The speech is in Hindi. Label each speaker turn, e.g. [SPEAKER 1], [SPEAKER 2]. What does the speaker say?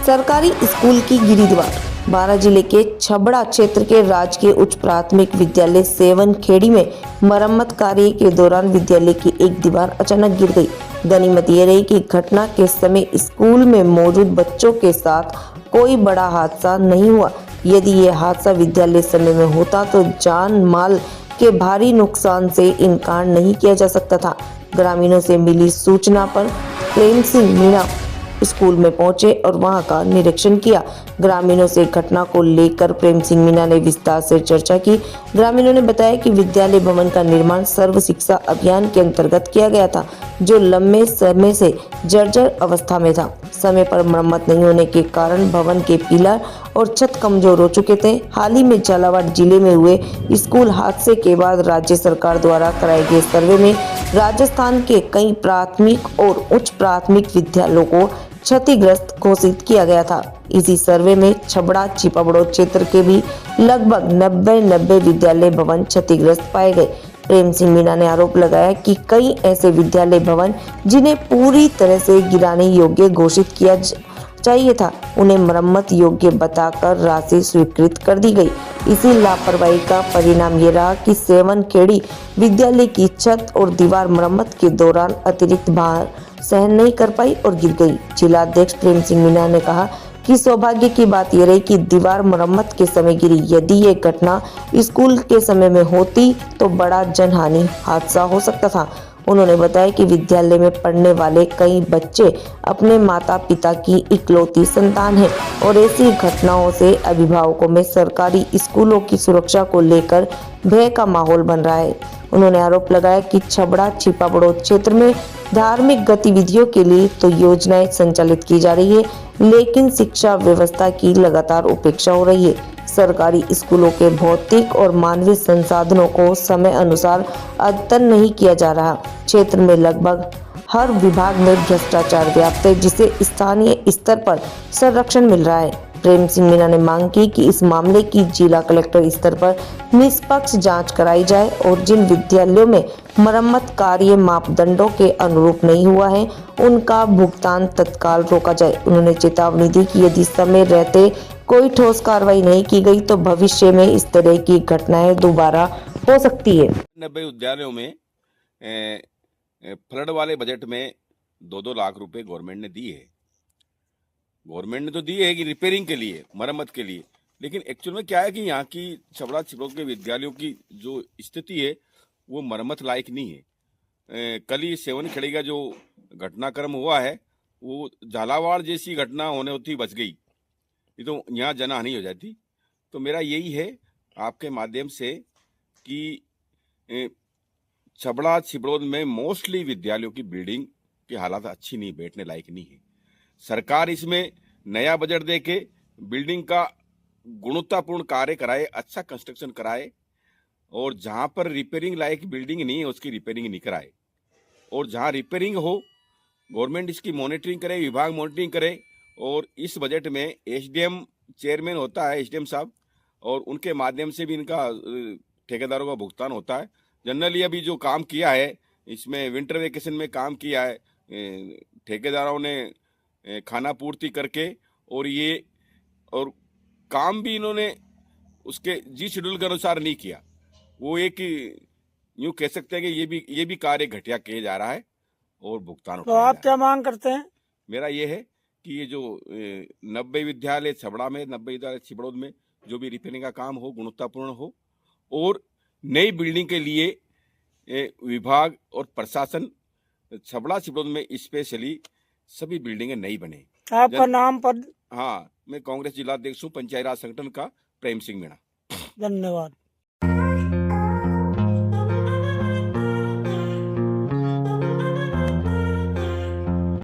[SPEAKER 1] सरकारी स्कूल की गिरी दीवार। बारां जिले के छबड़ा क्षेत्र के राजकीय उच्च प्राथमिक विद्यालय सेवन खेड़ी में मरम्मत कार्य के दौरान विद्यालय की एक दीवार अचानक गिर गई। गनीमत ये रही कि घटना के समय स्कूल में मौजूद बच्चों के साथ कोई बड़ा हादसा नहीं हुआ। यदि ये हादसा विद्यालय समय में होता तो जान माल के भारी नुकसान से इनकार नहीं किया जा सकता था। ग्रामीणों से मिली सूचना पर प्रेम सिंह मीणा स्कूल में पहुंचे और वहां का निरीक्षण किया। ग्रामीणों से घटना को लेकर प्रेम सिंह मीणा ने विस्तार से चर्चा की। ग्रामीणों ने बताया कि विद्यालय भवन का निर्माण सर्व शिक्षा अभियान के अंतर्गत किया गया था, जो लंबे समय से जर्जर अवस्था में था। समय पर मरम्मत नहीं होने के कारण भवन के पिलर और छत कमजोर हो चुके थे। हाल ही में झालावाड़ जिले में हुए स्कूल हादसे के बाद राज्य सरकार द्वारा कराए गए सर्वे में राजस्थान के कई प्राथमिक और उच्च प्राथमिक विद्यालयों को क्षतिग्रस्त घोषित किया गया था। इसी सर्वे में छबड़ा चिपाबड़ो क्षेत्र के भी लगभग 90 विद्यालय भवन क्षतिग्रस्त पाए गए। प्रेम सिंह मीणा ने आरोप लगाया कि कई ऐसे विद्यालय भवन जिन्हें पूरी तरह से गिराने योग्य घोषित किया चाहिए था, उन्हें मरम्मत योग्य बताकर राशि स्वीकृत कर दी गई। इसी लापरवाही का परिणाम ये रहा कि सेवन खेड़ी विद्यालय की छत और दीवार मरम्मत के दौरान अतिरिक्त भार सहन नहीं कर पाई और गिर गई। जिला अध्यक्ष प्रेम सिंह मीणा ने कहा कि सौभाग्य की बात यह रही कि दीवार मरम्मत के समय गिरी। यदि ये घटना स्कूल के समय में होती तो बड़ा जनहानि हादसा हो सकता था। उन्होंने बताया कि विद्यालय में पढ़ने वाले कई बच्चे अपने माता पिता की इकलौती संतान हैं और ऐसी घटनाओं से अभिभावकों में सरकारी स्कूलों की सुरक्षा को लेकर भय का माहौल बन रहा है। उन्होंने आरोप लगाया कि छबड़ा छिपाबड़ो क्षेत्र में धार्मिक गतिविधियों के लिए तो योजनाएं संचालित की जा रही है, लेकिन शिक्षा व्यवस्था की लगातार उपेक्षा हो रही है। सरकारी स्कूलों के भौतिक और मानवीय संसाधनों को समय अनुसार अद्यतन नहीं किया जा रहा। क्षेत्र में लगभग हर विभाग में भ्रष्टाचार व्याप्त है, जिसे स्थानीय स्तर पर संरक्षण मिल रहा है। प्रेम सिंह मीणा ने मांग की कि इस मामले की जिला कलेक्टर स्तर पर निष्पक्ष जांच कराई जाए और जिन विद्यालयों में मरम्मत कार्य मापदंडों के अनुरूप नहीं हुआ है, उनका भुगतान तत्काल रोका जाए। उन्होंने चेतावनी दी कि यदि समय रहते कोई ठोस कार्रवाई नहीं की गई तो भविष्य में इस तरह की घटनाएं दोबारा हो सकती है।
[SPEAKER 2] 90 विद्यालयों में फ्लड वाले बजट में 2-2 लाख रुपए गवर्नमेंट ने दिए है। गवर्नमेंट ने तो दिए है कि रिपेयरिंग के लिए, मरम्मत के लिए, लेकिन एक्चुअल में क्या है कि यहाँ की छबड़ा छिपड़ो के विद्यालयों की जो स्थिति है वो मरम्मत लायक नहीं है। कल ही सेवन खेड़ी का जो घटनाक्रम हुआ है वो झालावाड़ जैसी घटना होने होती बच गई, ये तो यहाँ जनहानि हो जाती। तो मेरा यही है आपके माध्यम से कि छबड़ा छिपड़ोद में मोस्टली विद्यालयों की बिल्डिंग की हालत अच्छी नहीं, बैठने लायक नहीं है। सरकार इसमें नया बजट दे के बिल्डिंग का गुणवत्तापूर्ण कार्य कराए, अच्छा कंस्ट्रक्शन कराए, और जहां पर रिपेयरिंग लायक बिल्डिंग नहीं है उसकी रिपेयरिंग नहीं कराए, और जहां रिपेयरिंग हो गवर्नमेंट इसकी मॉनिटरिंग करे, विभाग मॉनिटरिंग करे। और इस बजट में एसडीएम चेयरमैन होता है, एसडीएम साहब, और उनके माध्यम से भी इनका ठेकेदारों का भुगतान होता है। जनरली अभी जो काम किया है इसमें विंटर वेकेशन में काम किया है, ठेकेदारों ने खाना पूर्ति करके, और काम भी इन्होंने उसके जी शेड्यूल के अनुसार नहीं किया। वो एक यूँ कह सकते हैं कि ये भी कार्य घटिया किया जा रहा है और भुगतान।
[SPEAKER 3] तो आप क्या मांग करते हैं?
[SPEAKER 2] मेरा ये है कि ये जो 90 विद्यालय छबड़ा में, 90 विद्यालय छिबड़ोद में जो भी रिपेयरिंग का काम हो गुणवत्तापूर्ण हो, और नई बिल्डिंग के लिए विभाग और प्रशासन छबड़ा छिबड़ोद में स्पेशली सभी बिल्डिंगें नई बने।
[SPEAKER 3] आपका नाम पद?
[SPEAKER 2] हाँ, मैं कांग्रेस जिला अध्यक्ष हूँ पंचायत राज संगठन का, प्रेम सिंह मीणा।
[SPEAKER 3] धन्यवाद।